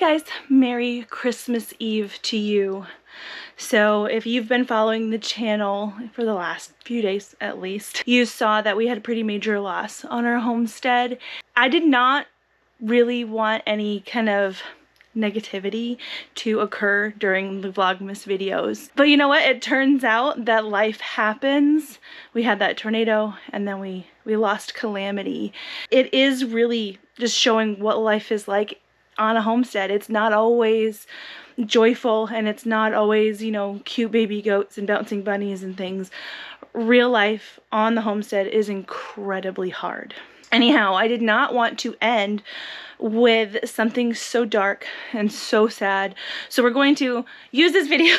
guys, Merry Christmas Eve to you. So if you've been following the channel for the last few days at least, you saw that we had a pretty major loss on our homestead. I did not really want any kind of negativity to occur during the Vlogmas videos. But you know what? It turns out that life happens. We had that tornado and then we lost Calamity. It is really just showing what life is like on a homestead. It's not always joyful and it's not always, you know, cute baby goats and bouncing bunnies and things. Real life on the homestead is incredibly hard. Anyhow, I did not want to end with something so dark and so sad. So we're going to use this video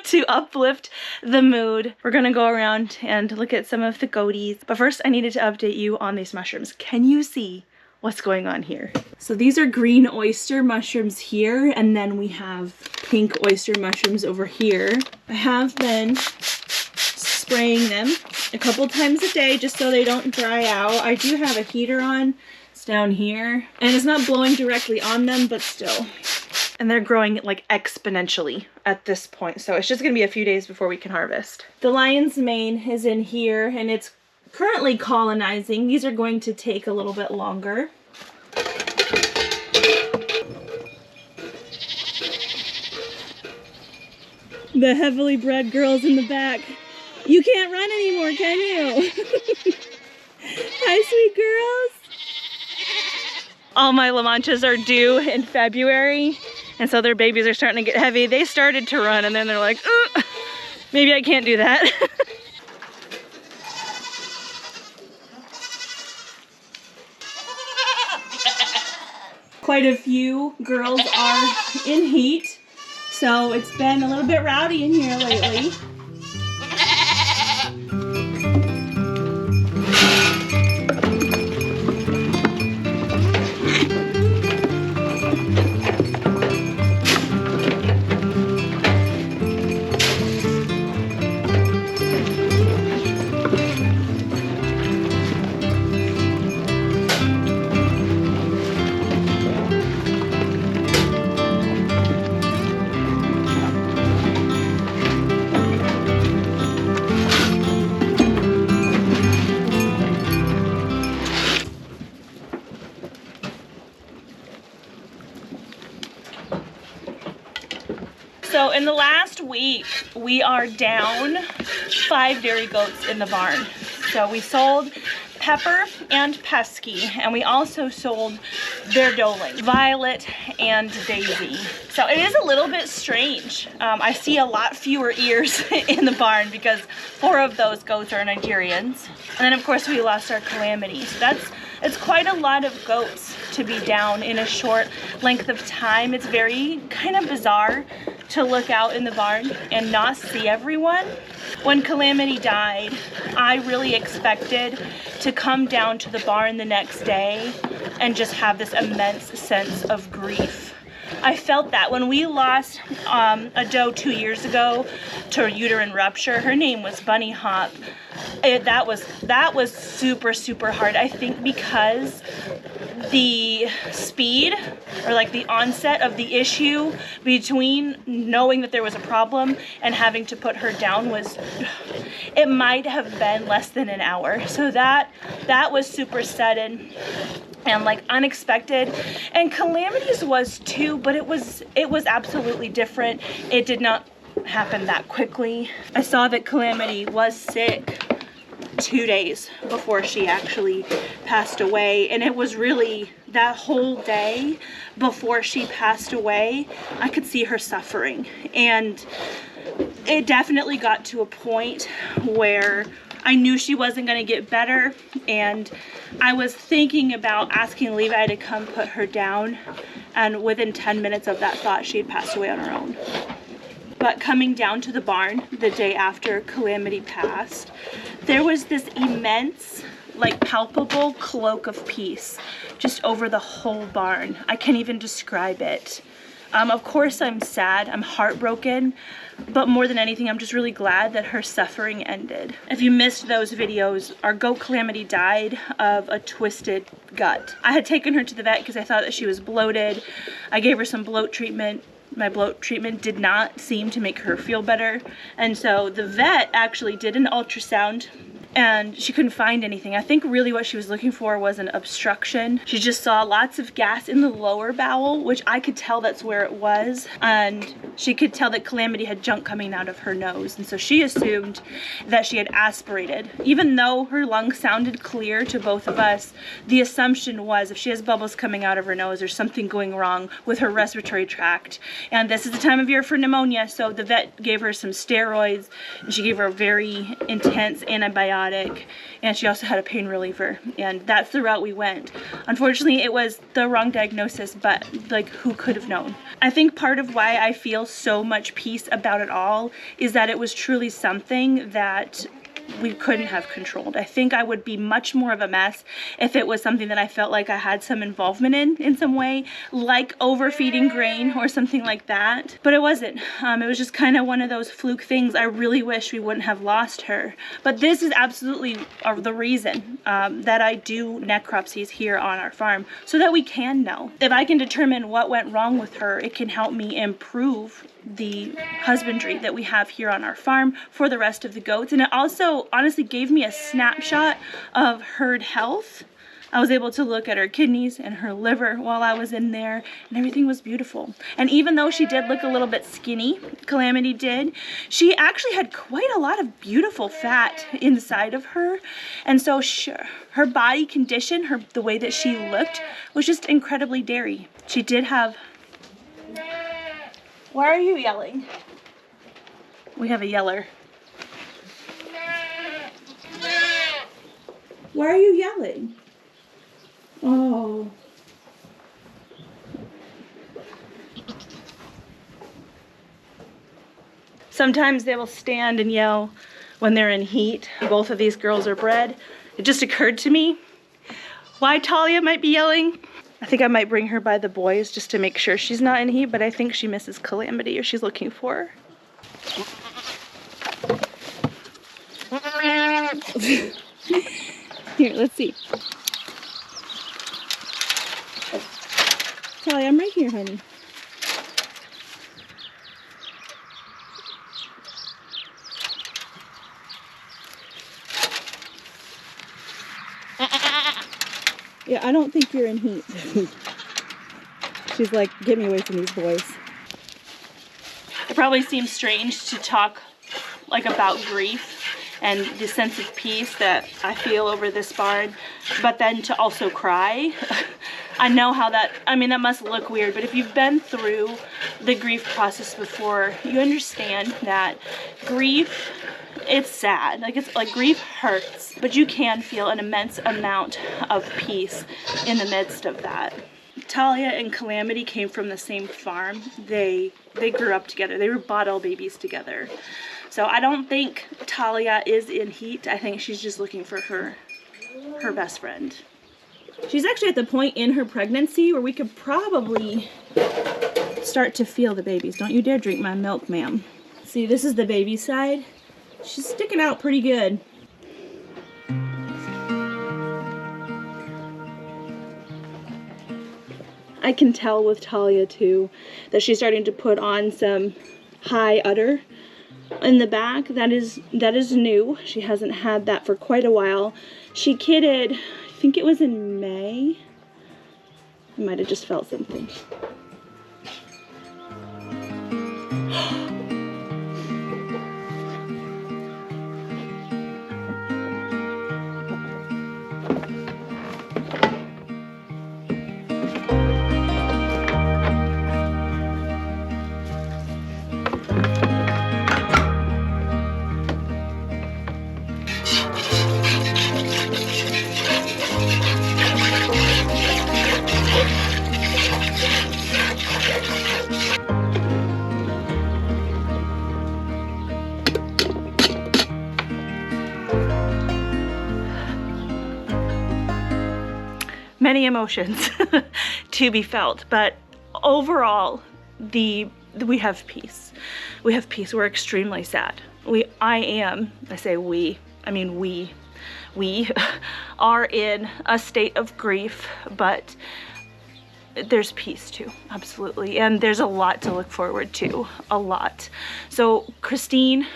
to uplift the mood. We're going to go around and look at some of the goaties. But first I needed to update you on these mushrooms. Can you see what's going on here? So these are green oyster mushrooms here, and then we have pink oyster mushrooms over here. I have been spraying them a couple times a day just so they don't dry out. I do have a heater on. It's down here, and it's not blowing directly on them, but still. And they're growing like exponentially at this point, so it's just gonna be a few days before we can harvest. The lion's mane is in here, and it's currently colonizing. These are going to take a little bit longer. The heavily bred girls in the back. You can't run anymore, can you? Hi, sweet girls. All my La Manchas are due in February, and so their babies are starting to get heavy. They started to run, and then they're like, maybe I can't do that. Quite a few girls are in heat, so it's been a little bit rowdy in here lately. So in the last week, we are down 5 dairy goats in the barn. So we sold Pepper and Pesky, and we also sold their doeling, Violet and Daisy. So it is a little bit strange. I see a lot fewer ears in the barn because 4 of those goats are Nigerians. And then of course we lost our Calamity. So it's quite a lot of goats to be down in a short length of time. It's very kind of bizarre to look out in the barn and not see everyone. When Calamity died, I really expected to come down to the barn the next day and just have this immense sense of grief. I felt that when we lost a doe 2 years ago to uterine rupture. Her name was Bunny Hop. That was super, super hard. I think because the speed or like the onset of the issue between knowing that there was a problem and having to put her down it might have been less than an hour. So that was super sudden and like unexpected, and Calamity's was too, but it was absolutely different. It did not happen that quickly. I saw that Calamity was sick 2 days before she actually passed away, and it was really that whole day before she passed away, I could see her suffering, and it definitely got to a point where I knew she wasn't going to get better, and I was thinking about asking Levi to come put her down, and within 10 minutes of that thought, she had passed away on her own. But coming down to the barn the day after Calamity passed, there was this immense, like palpable cloak of peace just over the whole barn. I can't even describe it. Of course I'm sad, I'm heartbroken, but more than anything, I'm just really glad that her suffering ended. If you missed those videos, our goat Calamity died of a twisted gut. I had taken her to the vet because I thought that she was bloated. I gave her some bloat treatment. My bloat treatment did not seem to make her feel better. And so the vet actually did an ultrasound and she couldn't find anything. I think really what she was looking for was an obstruction. She just saw lots of gas in the lower bowel, which I could tell that's where it was. And she could tell that Calamity had junk coming out of her nose. And so she assumed that she had aspirated. Even though her lungs sounded clear to both of us, the assumption was if she has bubbles coming out of her nose, there's something going wrong with her respiratory tract. And this is the time of year for pneumonia, so the vet gave her some steroids, and she gave her a very intense antibiotic, and she also had a pain reliever, and that's the route we went. Unfortunately, it was the wrong diagnosis, but like, who could have known? I think part of why I feel so much peace about it all is that it was truly something that we couldn't have controlled. I think I would be much more of a mess if it was something that I felt like I had some involvement in some way, like overfeeding grain or something like that. But it wasn't. It was just kind of one of those fluke things. I really wish we wouldn't have lost her. But this is absolutely the reason that I do necropsies here on our farm, so that we can know. If I can determine what went wrong with her, it can help me improve the husbandry that we have here on our farm for the rest of the goats. And it also honestly gave me a snapshot of herd health. I was able to look at her kidneys and her liver while I was in there, and everything was beautiful. And even though she did look a little bit skinny, Calamity did, she actually had quite a lot of beautiful fat inside of her. And so her body condition, the way that she looked, was just incredibly dairy. She did have... Why are you yelling? We have a yeller. Why are you yelling? Oh. Sometimes they will stand and yell when they're in heat. Both of these girls are bred. It just occurred to me why Talia might be yelling. I think I might bring her by the boys just to make sure she's not in heat, but I think she misses Calamity or she's looking for her. Here, let's see. Talia, I'm right here, honey. Yeah, I don't think you're in heat. She's like, get me away from these boys. It probably seems strange to talk like about grief and the sense of peace that I feel over this barn, but then to also cry. I know how that, I mean, that must look weird, but if you've been through the grief process before, you understand that grief, it's sad. It's like grief hurts, but you can feel an immense amount of peace in the midst of that. Talia and Calamity came from the same farm. They grew up together. They were bottle babies together. So I don't think Talia is in heat. I think she's just looking for her best friend. She's actually at the point in her pregnancy where we could probably start to feel the babies. Don't you dare drink my milk, ma'am. See, this is the baby side. She's sticking out pretty good. I can tell with Talia too that she's starting to put on some Highudder in the back. That is new. She hasn't had that for quite a while. She kidded, I think it was in May. I might have just felt something. Many emotions to be felt, but overall we have peace. We have peace. We're extremely sad. We are in a state of grief, but there's peace too, absolutely. And there's a lot to look forward to, a lot. So Christine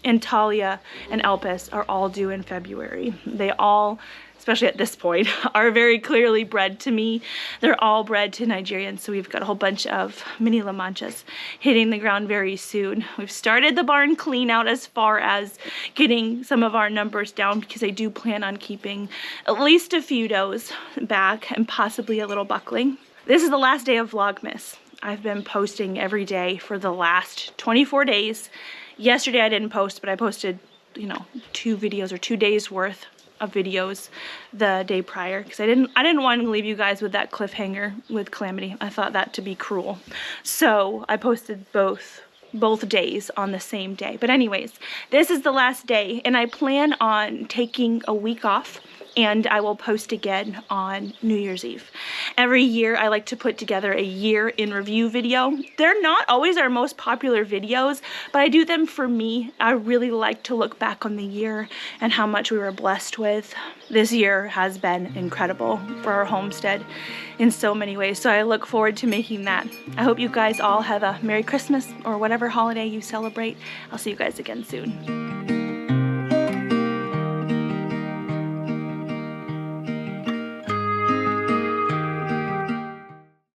and Talia and Elpis are all due in February. They all, especially at this point, are very clearly bred to me. They're all bred to Nigerians, so we've got a whole bunch of mini La Manchas hitting the ground very soon. We've started the barn clean out as far as getting some of our numbers down, because I do plan on keeping at least a few does back and possibly a little buckling. This is the last day of Vlogmas. I've been posting every day for the last 24 days. Yesterday I didn't post, but I posted, you know, 2 videos or 2 days worth of videos the day prior, because I didn't want to leave you guys with that cliffhanger with Calamity. I thought that to be cruel. So I posted both days on the same day. But anyways, this is the last day, and I plan on taking a week off, and I will post again on New Year's Eve. Every year I like to put together a year in review video. They're not always our most popular videos, but I do them for me. I really like to look back on the year and how much we were blessed with. This year has been incredible for our homestead in so many ways, so I look forward to making that. I hope you guys all have a Merry Christmas or whatever holiday you celebrate. I'll see you guys again soon.